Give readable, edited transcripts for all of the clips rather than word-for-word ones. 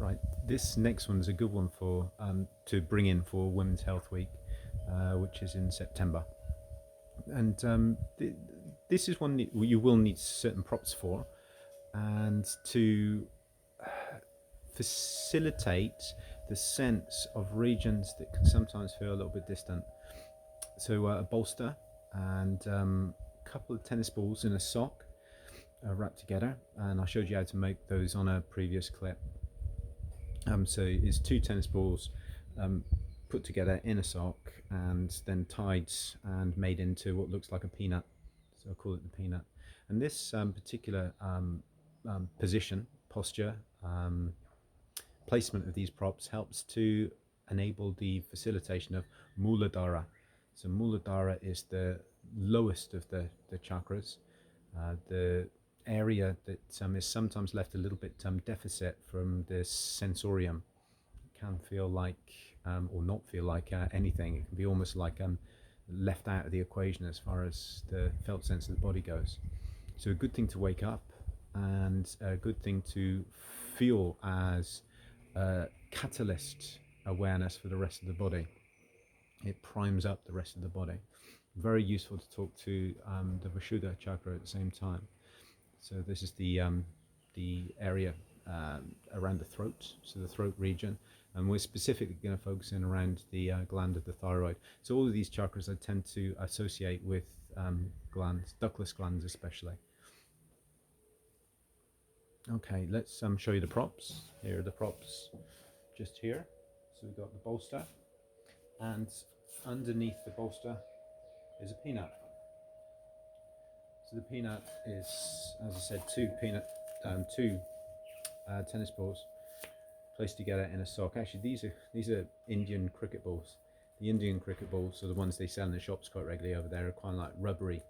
Right, this next one is a good one for to bring in for Women's Health Week, which is in September. And this is one that you will need certain props for, and to facilitate the sense of regions that can sometimes feel a little bit distant. So a bolster and a couple of tennis balls in a sock wrapped together, and I showed you how to make those on a previous clip. So it's two tennis balls put together in a sock and then tied and made into what looks like a peanut. So I'll call it the peanut. And this particular position, posture, placement of these props helps to enable the facilitation of Muladhara. So Muladhara is the lowest of the chakras, the area that is sometimes left a little bit deficit from the sensorium. It can feel like, or not feel like anything. It can be almost like left out of the equation as far as the felt sense of the body goes. So a good thing to wake up, and a good thing to feel as catalyst awareness for the rest of the body. It primes up the rest of the body. Very useful to talk to the Vishuddha chakra at the same time. So this is the area around the throat, so the throat region, and we're specifically going to focus in around the gland of the thyroid. So all of these chakras I tend to associate with glands, ductless glands especially. Okay, let's show you the props. Here are the props just here. So we've got the bolster, and underneath the bolster is a peanut. So the peanut is, as I said, two tennis balls placed together in a sock. Actually, these are Indian cricket balls. The Indian cricket balls are the ones they sell in the shops quite regularly over there. Are quite like rubbery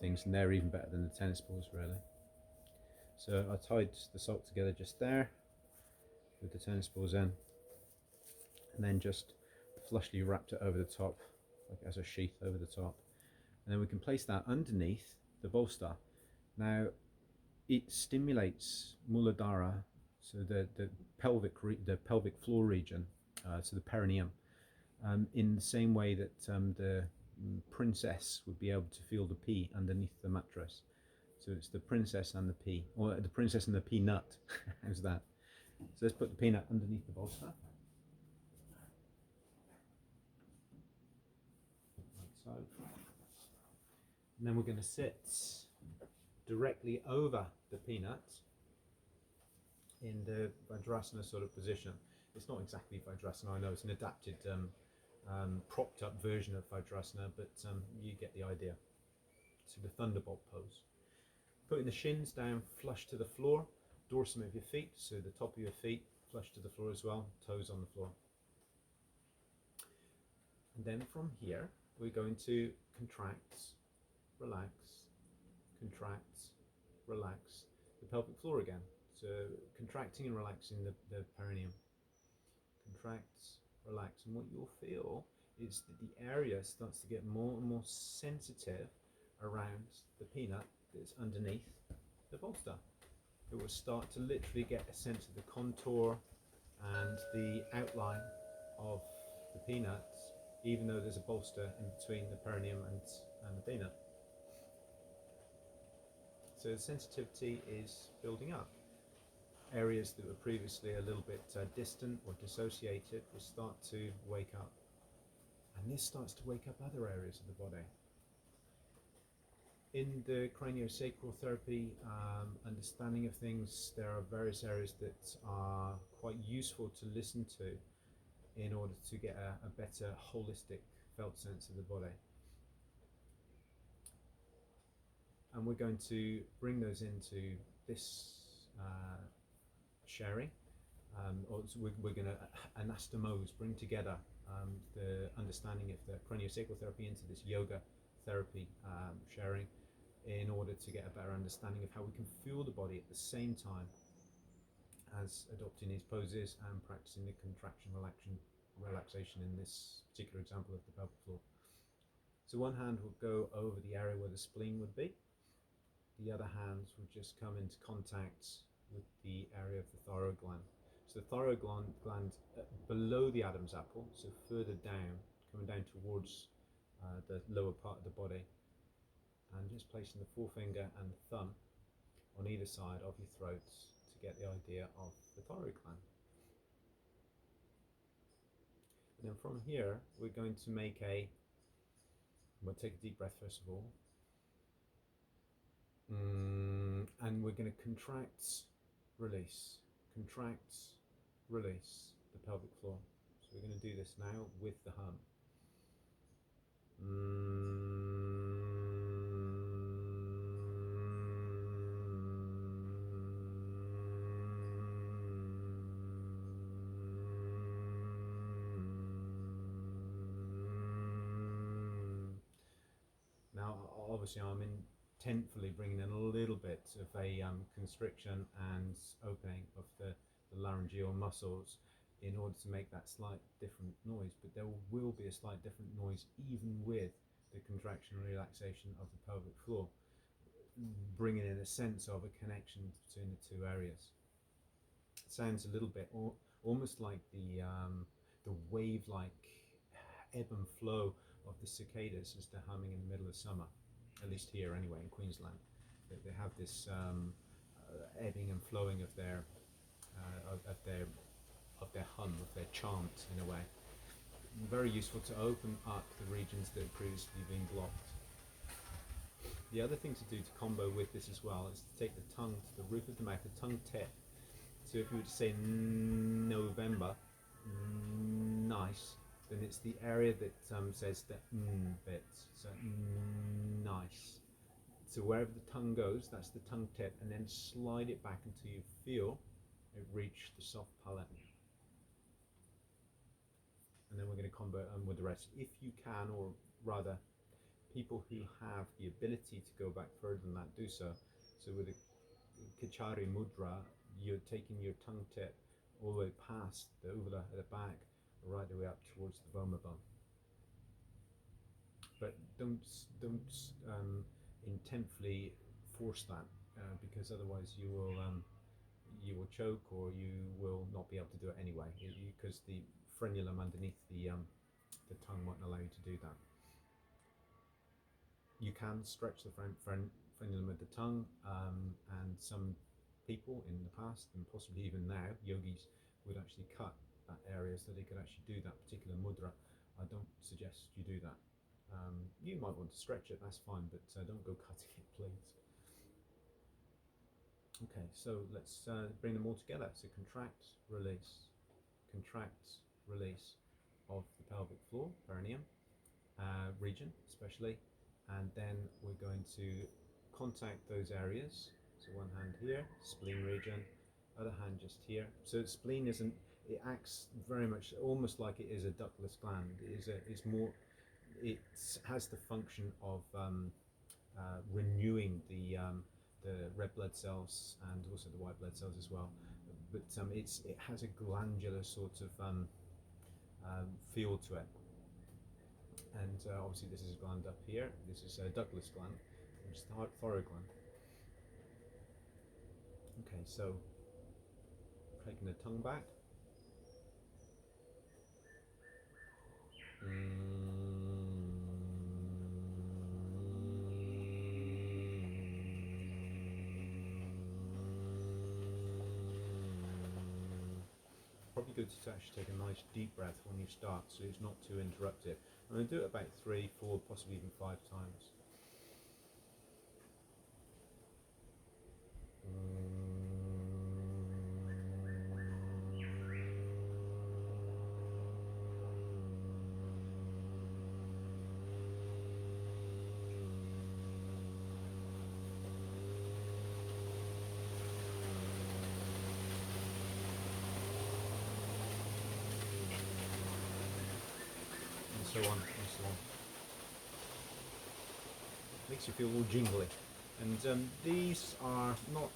things, and they're even better than the tennis balls, really. So I tied the sock together just there with the tennis balls in, and then just flushly wrapped it over the top, like as a sheath over the top. And then we can place that underneath the bolster. Now, it stimulates Muladhara, so the pelvic floor region, so the perineum, in the same way that the princess would be able to feel the pea underneath the mattress. So it's the princess and the pea, or the princess and the peanut. How's that? So let's put the peanut underneath the bolster. Like so. And then we're going to sit directly over the peanut in the Vajrasana sort of position. It's not exactly Vajrasana, I know it's an adapted, propped up version of Vajrasana, but you get the idea. So the thunderbolt pose. Putting the shins down flush to the floor, dorsum of your feet, so the top of your feet flush to the floor as well, toes on the floor. And then from here, we're going to contract, relax, contract, relax the pelvic floor again. So contracting and relaxing the perineum. Contract, relax, and what you'll feel is that the area starts to get more and more sensitive around the peanut that's underneath the bolster. It will start to literally get a sense of the contour and the outline of the peanut, even though there's a bolster in between the perineum and the peanut. So the sensitivity is building up. Areas that were previously a little bit distant or dissociated will start to wake up. And this starts to wake up other areas of the body. In the craniosacral therapy understanding of things, there are various areas that are quite useful to listen to in order to get a better holistic felt sense of the body. And we're going to bring those into this sharing. We're going to anastomose, bring together the understanding of the craniosacral therapy into this yoga therapy sharing, in order to get a better understanding of how we can feel the body at the same time as adopting these poses and practicing the contraction relaxation in this particular example of the pelvic floor. So one hand will go over the area where the spleen would be. The other hand will just come into contact with the area of the thyroid gland. So the thyroid gland below the Adam's apple, so further down, coming down towards the lower part of the body, and just placing the forefinger and the thumb on either side of your throat to get the idea of the thyroid gland. And then from here, we're going to we'll take a deep breath first of all. And we're going to contract, release, the pelvic floor. So we're going to do this now with the hum. Now, obviously, I'm intentfully bringing in a little bit of a constriction and opening of the laryngeal muscles in order to make that slight different noise, but there will be a slight different noise even with the contraction and relaxation of the pelvic floor, bringing in a sense of a connection between the two areas. It sounds a little bit almost like the wave-like ebb and flow of the cicadas as they're humming in the middle of summer, at least here anyway in Queensland. They have this ebbing and flowing of their hum, of their chant in a way. Very useful to open up the regions that have previously been blocked. The other thing to do to combo with this as well is to take the tongue to the roof of the mouth, the tongue tip. So if you were to say November, nice, then it's the area that says the bit, so nice. So wherever the tongue goes, that's the tongue tip, and then slide it back until you feel it reach the soft palate. And then we're going to combo with the rest. If you can, or rather, people who have the ability to go back further than that, do so. So with the Kachari Mudra, you're taking your tongue tip all the way past the uvula at the back, right the way up towards the Voma bone. But don't intently force that, because otherwise you will choke, or you will not be able to do it anyway, because the frenulum underneath the tongue won't allow you to do that. You can stretch the frenulum of the tongue, and some people in the past, and possibly even now, yogis would actually cut that area so they could actually do that particular mudra. I don't suggest you do that. You might want to stretch it, that's fine, but don't go cutting it, please. Okay, so let's bring them all together. So contract, release of the pelvic floor, perineum region especially, and then we're going to contact those areas. So one hand here, spleen region, other hand just here. So spleen isn't, it acts very much almost like it is a ductless gland. It has the function of renewing the red blood cells and also the white blood cells as well. But it has a glandular sort of feel to it. And obviously this is a gland up here. This is a ductless gland, which is the thyroid gland. Okay, so taking the tongue back. Probably good to actually take a nice deep breath when you start, so it's not too interrupted. I'm going to do it about 3, 4, possibly even 5 times. So on and so on. Makes you feel all jingly. And these are not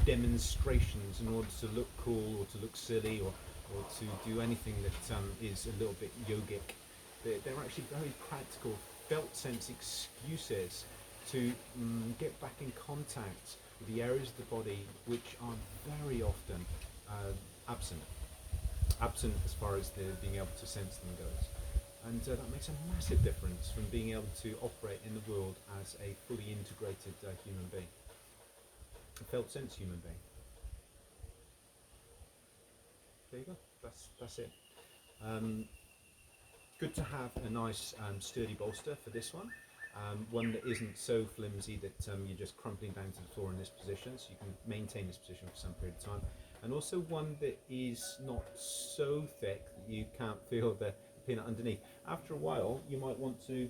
demonstrations in order to look cool or to look silly or to do anything that is a little bit yogic. They're actually very practical, felt sense excuses to get back in contact the areas of the body which are very often absent as far as the being able to sense them goes. And that makes a massive difference from being able to operate in the world as a fully integrated human being, a felt sense human being. There you go, that's it. Good to have a nice sturdy bolster for this one. One that isn't so flimsy that you're just crumpling down to the floor in this position, so you can maintain this position for some period of time. And also one that is not so thick that you can't feel the peanut underneath. After a while, you might want to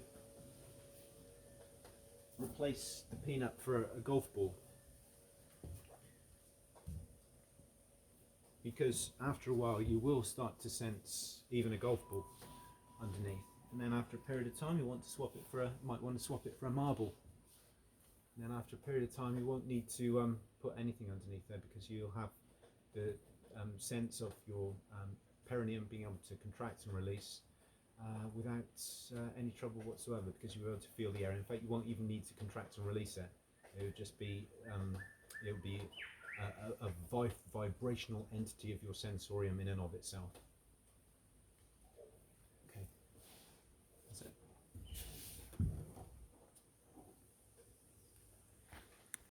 replace the peanut for a golf ball, because after a while you will start to sense even a golf ball underneath. And then after a period of time, you want to might want to swap it for a marble. And then after a period of time, you won't need to put anything underneath there, because you'll have the sense of your perineum being able to contract and release without any trouble whatsoever, because you'll be able to feel the air. In fact, you won't even need to contract and release it. It would just be a vibrational entity of your sensorium in and of itself.